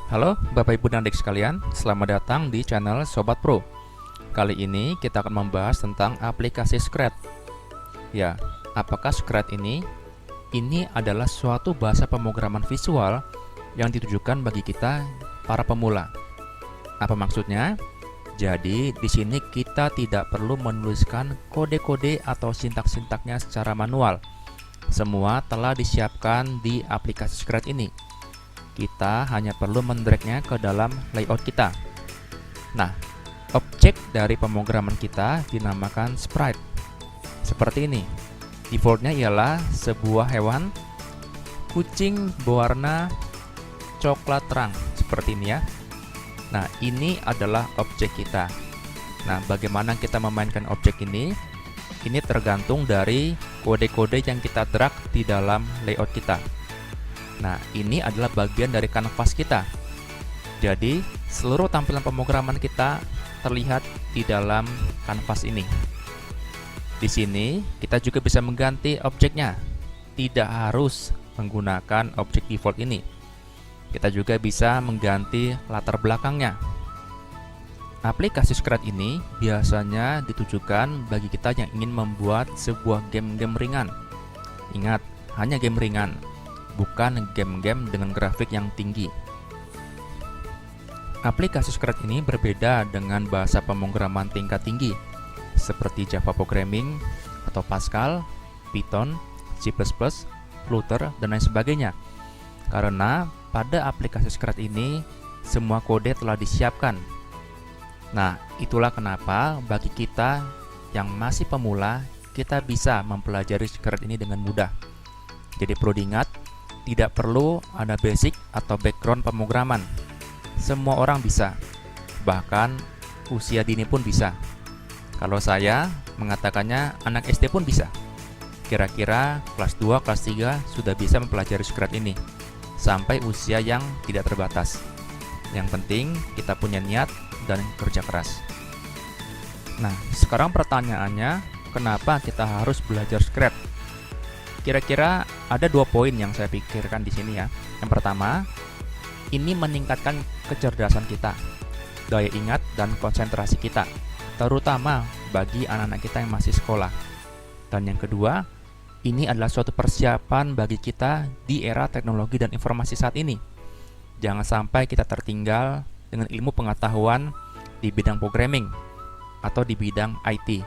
Halo Bapak Ibu dan adik sekalian, selamat datang di channel Sobat Pro. Kali ini kita akan membahas tentang aplikasi Scratch. Ya, apakah Scratch ini? Ini adalah suatu bahasa pemrograman visual yang ditujukan bagi kita para pemula. Apa maksudnya? Jadi di sini kita tidak perlu menuliskan kode-kode atau sintak-sintaknya secara manual. Semua telah disiapkan di aplikasi Scratch ini. Kita hanya perlu mendragnya ke dalam layout kita. Nah, objek dari pemrograman kita dinamakan sprite. Seperti ini. Defaultnya ialah sebuah hewan kucing berwarna coklat terang, seperti ini ya. Nah, ini adalah objek kita. Nah, bagaimana kita memainkan objek ini? Ini tergantung dari kode-kode yang kita drag di dalam layout kita. Nah, ini adalah bagian dari kanvas kita. Jadi, seluruh tampilan pemrograman kita terlihat di dalam kanvas ini. Di sini, kita juga bisa mengganti objeknya. Tidak harus menggunakan objek default ini. Kita juga bisa mengganti latar belakangnya. Aplikasi Scratch ini biasanya ditujukan bagi kita yang ingin membuat sebuah game-game ringan. Ingat, hanya game ringan, bukan game-game dengan grafik yang tinggi. Aplikasi Scratch ini berbeda dengan bahasa pemrograman tingkat tinggi seperti Java Programming atau Pascal, Python, C++, Flutter, dan lain sebagainya. Karena pada aplikasi Scratch ini semua kode telah disiapkan. Nah, itulah kenapa bagi kita yang masih pemula, kita bisa mempelajari Scratch ini dengan mudah. Jadi perlu diingat, tidak perlu ada basic atau background pemrograman. Semua orang bisa, bahkan usia dini pun bisa. Kalau saya mengatakannya anak SD pun bisa. Kira-kira kelas 2, kelas 3 sudah bisa mempelajari Scratch ini, sampai usia yang tidak terbatas. Yang penting kita punya niat dan kerja keras. Nah, sekarang pertanyaannya, kenapa kita harus belajar Scratch? Kira-kira ada 2 poin yang saya pikirkan di sini ya. Yang pertama, ini meningkatkan kecerdasan kita, daya ingat dan konsentrasi kita, terutama bagi anak-anak kita yang masih sekolah. Dan yang kedua, ini adalah suatu persiapan bagi kita di era teknologi dan informasi saat ini. Jangan sampai kita tertinggal dengan ilmu pengetahuan di bidang programming atau di bidang IT,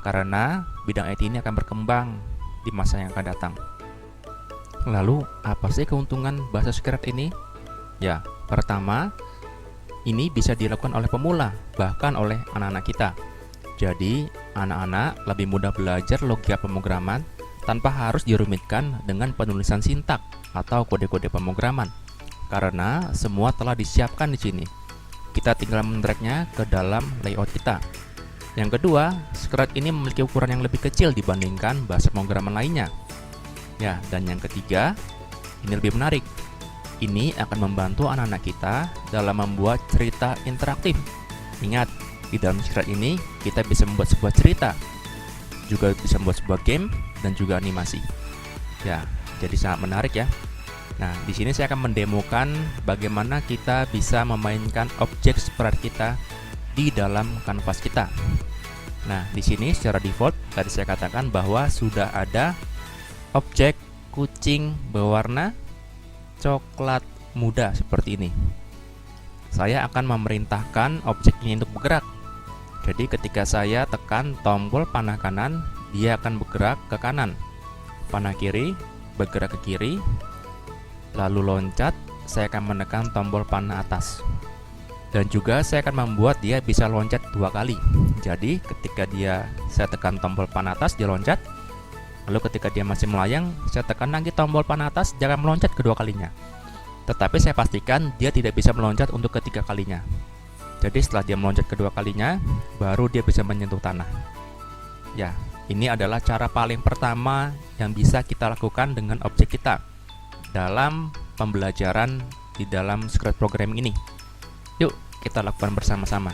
karena bidang IT ini akan berkembang di masa yang akan datang. Lalu, apa sih keuntungan bahasa Scratch ini? Ya, pertama, ini bisa dilakukan oleh pemula, bahkan oleh anak-anak kita. Jadi, anak-anak lebih mudah belajar logika pemrograman tanpa harus dirumitkan dengan penulisan sintak atau kode-kode pemrograman, karena semua telah disiapkan di sini. Kita tinggal mendragnya ke dalam layout kita. Yang kedua, Scratch ini memiliki ukuran yang lebih kecil dibandingkan bahasa pemrograman lainnya. Ya, dan yang ketiga, ini lebih menarik. Ini akan membantu anak-anak kita dalam membuat cerita interaktif. Ingat, di dalam Scratch ini kita bisa membuat sebuah cerita, juga bisa membuat sebuah game, dan juga animasi. Ya, jadi sangat menarik ya. Nah, di sini saya akan mendemokan bagaimana kita bisa memainkan objek sprite kita di dalam kanvas kita. Nah, di sini secara default tadi saya katakan bahwa sudah ada objek kucing berwarna coklat muda seperti ini. Saya akan memerintahkan objek ini untuk bergerak. Jadi ketika saya tekan tombol panah kanan, dia akan bergerak ke kanan. Panah kiri bergerak ke kiri. Lalu loncat, saya akan menekan tombol panah atas. Dan juga saya akan membuat dia bisa loncat 2 kali. Jadi ketika saya tekan tombol panah atas, dia loncat. Lalu ketika dia masih melayang, saya tekan lagi tombol panah atas, dia akan meloncat kedua kalinya. Tetapi saya pastikan dia tidak bisa meloncat untuk ketiga kalinya. Jadi setelah dia meloncat kedua kalinya, baru dia bisa menyentuh tanah. Ya, ini adalah cara paling pertama yang bisa kita lakukan dengan objek kita dalam pembelajaran di dalam Scratch programming ini. Yuk, kita lakukan bersama-sama.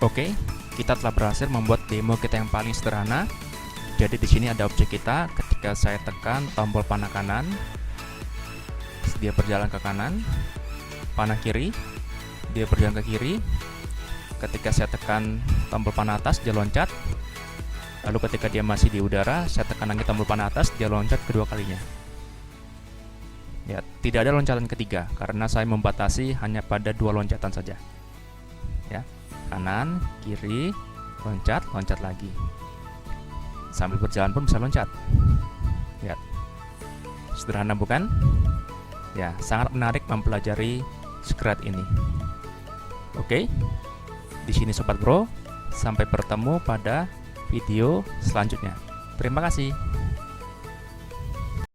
Oke, kita telah berhasil membuat demo kita yang paling sederhana. Jadi di sini ada objek kita. Ketika saya tekan tombol panah kanan, dia berjalan ke kanan. Panah kiri, dia berjalan ke kiri. Ketika saya tekan tombol panah atas, dia loncat. Lalu ketika dia masih di udara, saya tekan lagi tombol panah atas, dia loncat kedua kalinya. Ya, tidak ada loncatan ketiga karena saya membatasi hanya pada 2 loncatan saja. Ya, kanan, kiri, loncat, loncat lagi. Sambil berjalan pun bisa loncat. Ya, sederhana bukan? Ya, sangat menarik mempelajari Scratch ini. Oke, di sini Sobat Bro. Sampai bertemu pada video selanjutnya. Terima kasih.